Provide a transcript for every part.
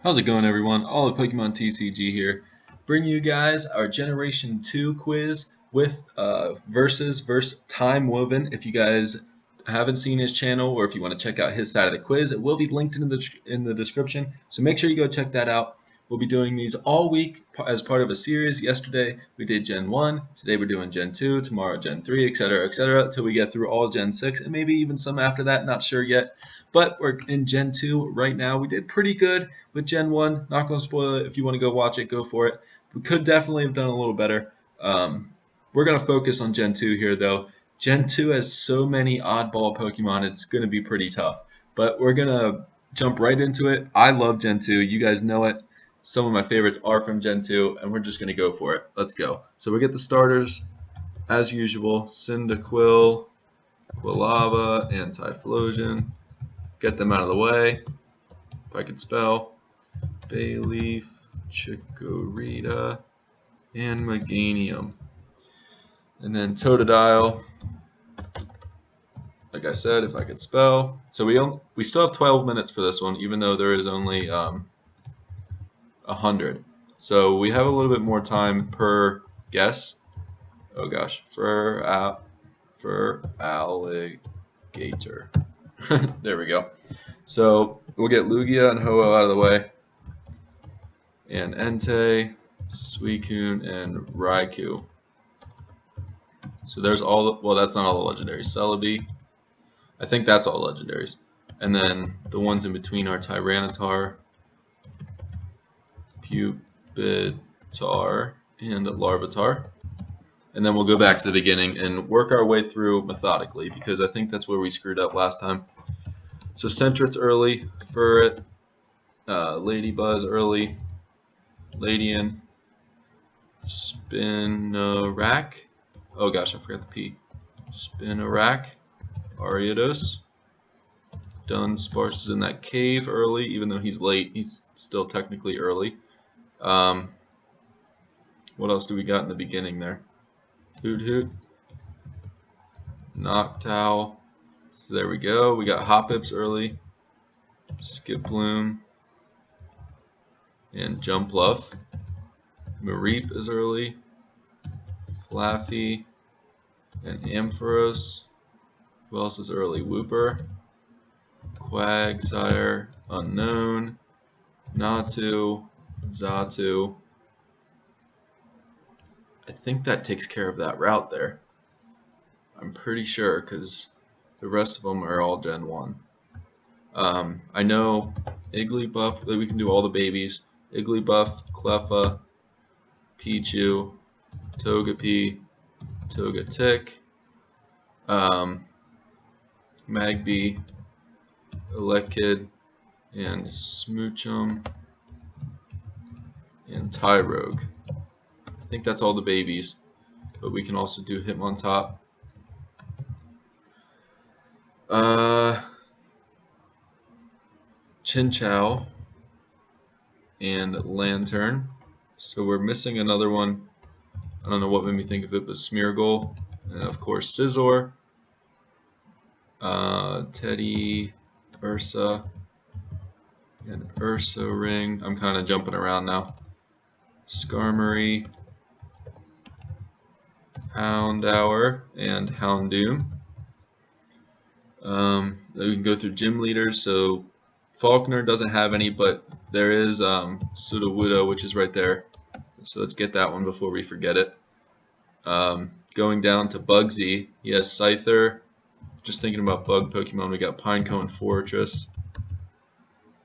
How's it going, everyone? AllofPokemonTCG here, bringing you guys our Generation 2 quiz with versus Time Woven. If you guys haven't seen his channel, or if you want to check out his side of the quiz, it will be linked in the description. So make sure you go check that out. We'll be doing these all week as part of a series. Yesterday we did Gen 1, today we're doing Gen 2, tomorrow Gen 3, etc., etc., until we get through all Gen 6, and maybe even some after that, not sure yet. But we're in Gen 2 right now. We did pretty good with Gen 1. Not going to spoil it. If you want to go watch it, go for it. We could definitely have done a little better. We're going to focus on Gen 2 here, though. Gen 2 has so many oddball Pokemon, it's going to be pretty tough. But we're going to jump right into it. I love Gen 2. You guys know it. Some of my favorites are from Gen 2, and we're just going to go for it. Let's go. So we get the starters, as usual. Cyndaquil, Quilava, and Typhlosion. Get them out of the way. If I could spell. Bayleaf, Chikorita, and Meganium. And then Totodile. Like I said, if I could spell. So we still have 12 minutes for this one, even though there is only 100. So we have a little bit more time per guess. Oh gosh, for alligator. There we go. So we'll get Lugia and Ho-Oh out of the way, and Entei, Suicune, and Raikou. So there's all the, well, that's not all the legendaries. Celebi, I think that's all legendaries. And then the ones in between are Tyranitar, Pupitar, and Larvitar. And then we'll go back to the beginning and work our way through methodically, because I think that's where we screwed up last time. So Sentret's early, Furret, Ladybuzz early, Ladian, Spinarak, oh gosh, I forgot the P, Spinarak, Ariados, Dunsparce is in that cave early, even though he's late, he's still technically early. What else do we got in the beginning there? Hoot, Noctowl, so there we go, we got Hoppips early, Skiploom, and Jumpluff. Mareep is early, Flaffy, and Ampharos. Who else is early? Wooper, Quagsire, Unknown, Natu, Xatu. I think that takes care of that route there. I'm pretty sure, because the rest of them are all Gen 1. I know Igglybuff, we can do all the babies. Igglybuff, Cleffa, Pichu, Togepi, Togetic, Magby, Elekid, and Smoochum, and Tyrogue. I think that's all the babies, but we can also do Hitmontop. Chinchou, and Lantern. So we're missing another one. I don't know what made me think of it, but Smeargle, and of course Scizor, Teddy, Ursa, and Ursaring. I'm kind of jumping around now. Skarmory, Houndour, and Houndoom. Then we can go through gym leaders. So Faulkner doesn't have any, but there is Sudowoodo, which is right there. So let's get that one before we forget it. Going down to Bugsy, he has Scyther. Just thinking about bug Pokemon, we got Pinecone Fortress.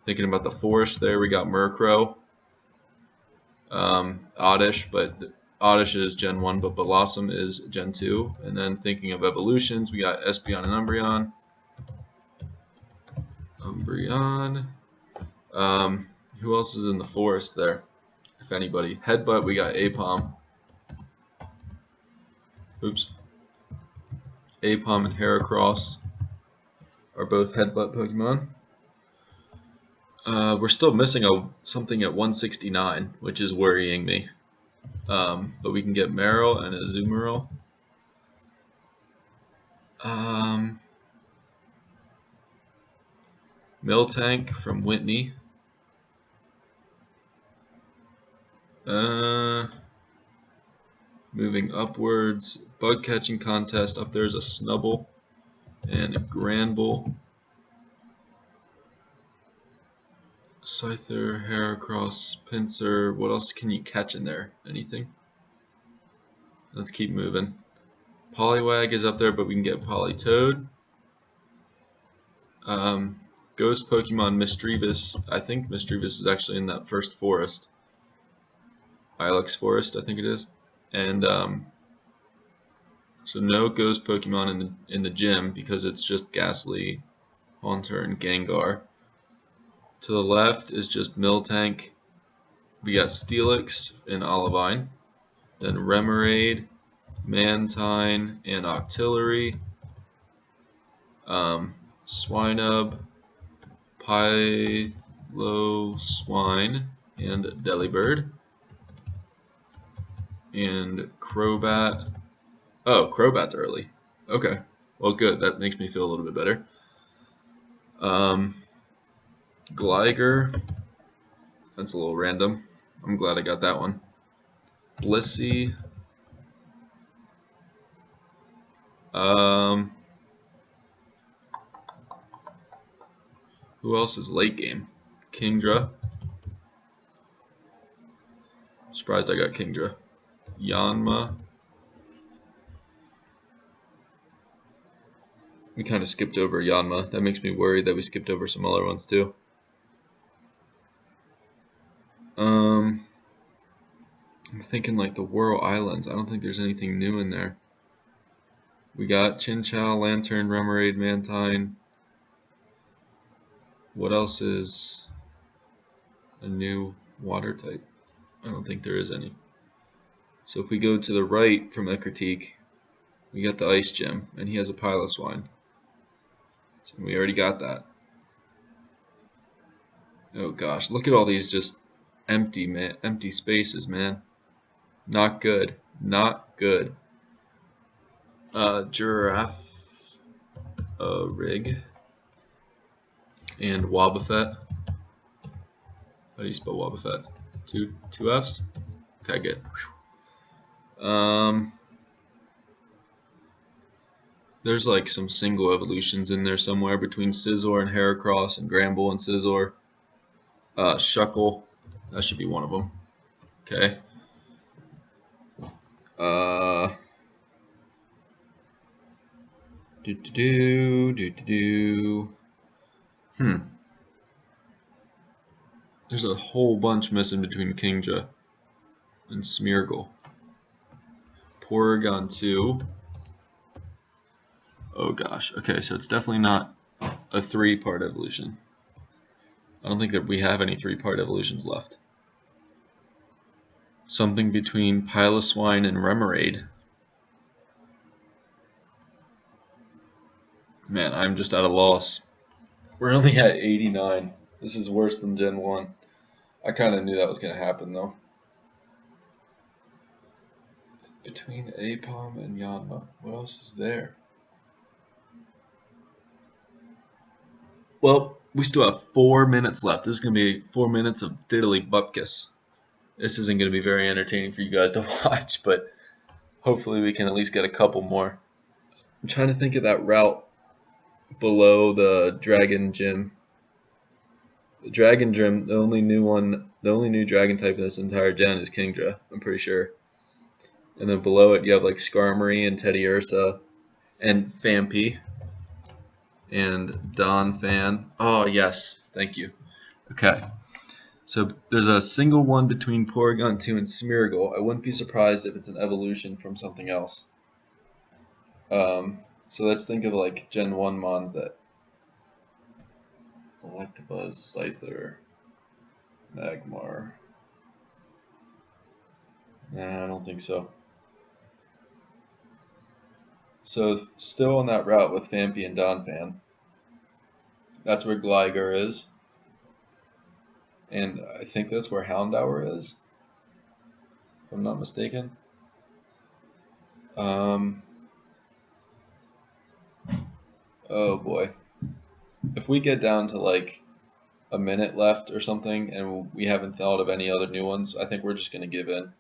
Thinking about the forest there, we got Murkrow. Oddish, but Oddish is Gen 1, but Blossom is Gen 2. And then thinking of evolutions, we got Espeon and Umbreon. Who else is in the forest there? If anybody. Headbutt, we got Apom. Oops. Apom and Heracross are both Headbutt Pokemon. We're still missing something at 169, which is worrying me. But we can get Marill and Azumarill. Miltank from Whitney. Moving upwards, bug catching contest. Up there's a Snubble and a Granbull. Scyther, Heracross, Pinsir. What else can you catch in there? Anything? Let's keep moving. Poliwag is up there, but we can get Politoed. Ghost Pokemon Misdreavus. I think Misdreavus is actually in that first forest. Ilex Forest, I think it is. And so no Ghost Pokemon in the gym because it's just Ghastly, Haunter, and Gengar. To the left is just Miltank. We got Steelix and Olivine. Then Remoraid, Mantine, and Octillery. Swinub, Piloswine, and Delibird. And Crobat. Oh, Crobat's early. Okay. Well, good. That makes me feel a little bit better. Gligar. That's a little random. I'm glad I got that one. Blissey. Who else is late game? Kingdra. Surprised I got Kingdra. Yanma. We kind of skipped over Yanma. That makes me worried that we skipped over some other ones too. I'm thinking like the Whirl Islands. I don't think there's anything new in there. We got Chinchou, Lantern, Remoraid, Mantine. What else is a new water type? I don't think there is any. So if we go to the right from Ekritique, we got the Ice Gym, and he has a Piloswine. So we already got that. Oh gosh, look at all these just empty spaces, man. Not good. Not good. Giraffe, Rig, and Wobbuffet. How do you spell Wobbuffet? Two F's? Okay, good. There's like some single evolutions in there somewhere between Scizor and Heracross and Granbull and Scizor. Shuckle, that should be one of them. Okay. There's a whole bunch missing between Kingdra and Smeargle. Porygon 2. Oh gosh. Okay, so it's definitely not a 3-part evolution. I don't think that we have any 3-part evolutions left. Something between Piloswine and Remoraid. Man, I'm just at a loss. We're only at 89. This is worse than Gen 1. I kind of knew that was going to happen though. Between Apom and Yanma, what else is there? Well, we still have 4 minutes left. This is going to be 4 minutes of diddly bupkis. This isn't going to be very entertaining for you guys to watch, but hopefully we can at least get a couple more. I'm trying to think of that route below the Dragon Gym. The Dragon Gym, the only new Dragon type in this entire gen is Kingdra, I'm pretty sure. And then below it you have like Skarmory and Teddiursa and Phanpy and Donphan. Oh yes, thank you. Okay. So there's a single one between Porygon 2 and Smeargle. I wouldn't be surprised if it's an evolution from something else. So let's think of like Gen 1 mons that Electabuzz, Scyther, Magmar. Nah, I don't think so. So still on that route with Phanpy and Donphan. That's where Gligar is. And I think that's where Houndour is, if I'm not mistaken. Oh boy. If we get down to like a minute left or something and we haven't thought of any other new ones, I think we're just going to give in.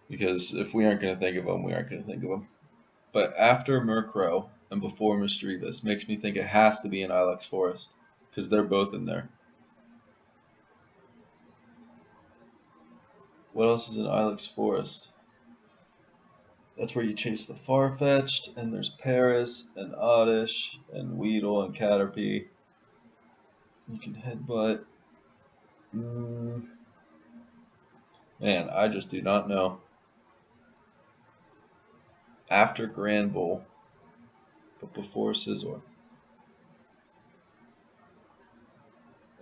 Because if we aren't going to think of them, we aren't going to think of them. But after Murkrow and before Mischievous makes me think it has to be an Ilex Forest, because they're both in there. What else is in Ilex Forest? That's where you chase the Farfetch'd, and there's Paris, and Oddish, and Weedle, and Caterpie. You can headbutt. Man, I just do not know. After Granbull, but before Scizor.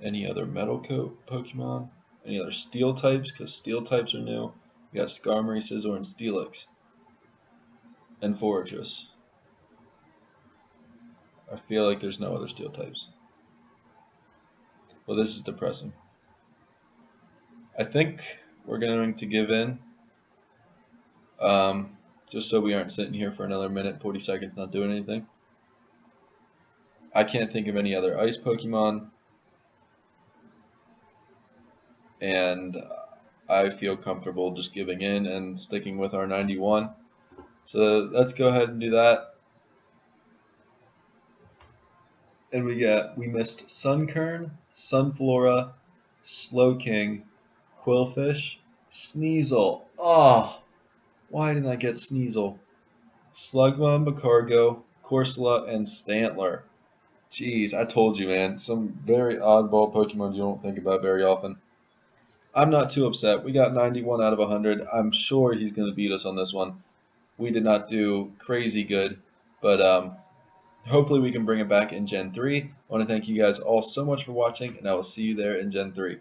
Any other Metal Coat Pokemon? Any other Steel types? Because Steel types are new. We got Skarmory, Scizor, and Steelix. And Fortress. I feel like there's no other Steel types. Well, this is depressing. I think we're going to give in. Just so we aren't sitting here for another minute, 40 seconds not doing anything. I can't think of any other ice Pokemon. And I feel comfortable just giving in and sticking with our 91. So let's go ahead and do that. And we missed Sunkern, Sunflora, Slowking, Quillfish, Sneasel. Oh, why didn't I get Sneasel? Slugma, Macargo, Corsola, and Stantler. Jeez, I told you, man. Some very oddball Pokemon you don't think about very often. I'm not too upset. We got 91 out of 100. I'm sure he's going to beat us on this one. We did not do crazy good, but hopefully we can bring it back in Gen 3. I want to thank you guys all so much for watching, and I will see you there in Gen 3.